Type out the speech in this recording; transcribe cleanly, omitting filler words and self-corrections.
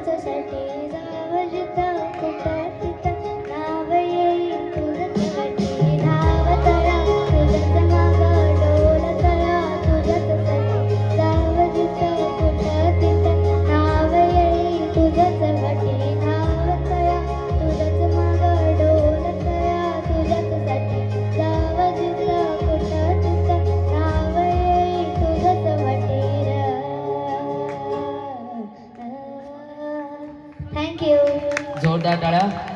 तुझ्यासाठी जावं जिथं कुठं तिथं नाव येईल तुझंच वाटी धाव तया तुझ्याच मागं डोल तया तुझ्यासाठी जावं जिथं कुठं तिथं नाव येईल तुझंच वाटी धाव तया तुझ्याच मागं डोल तया तुझ्यासाठी जावं जिथं कुठं तिथं नाव येईल तुझंच वाटी थँक्यू जोरदार टाळ्या.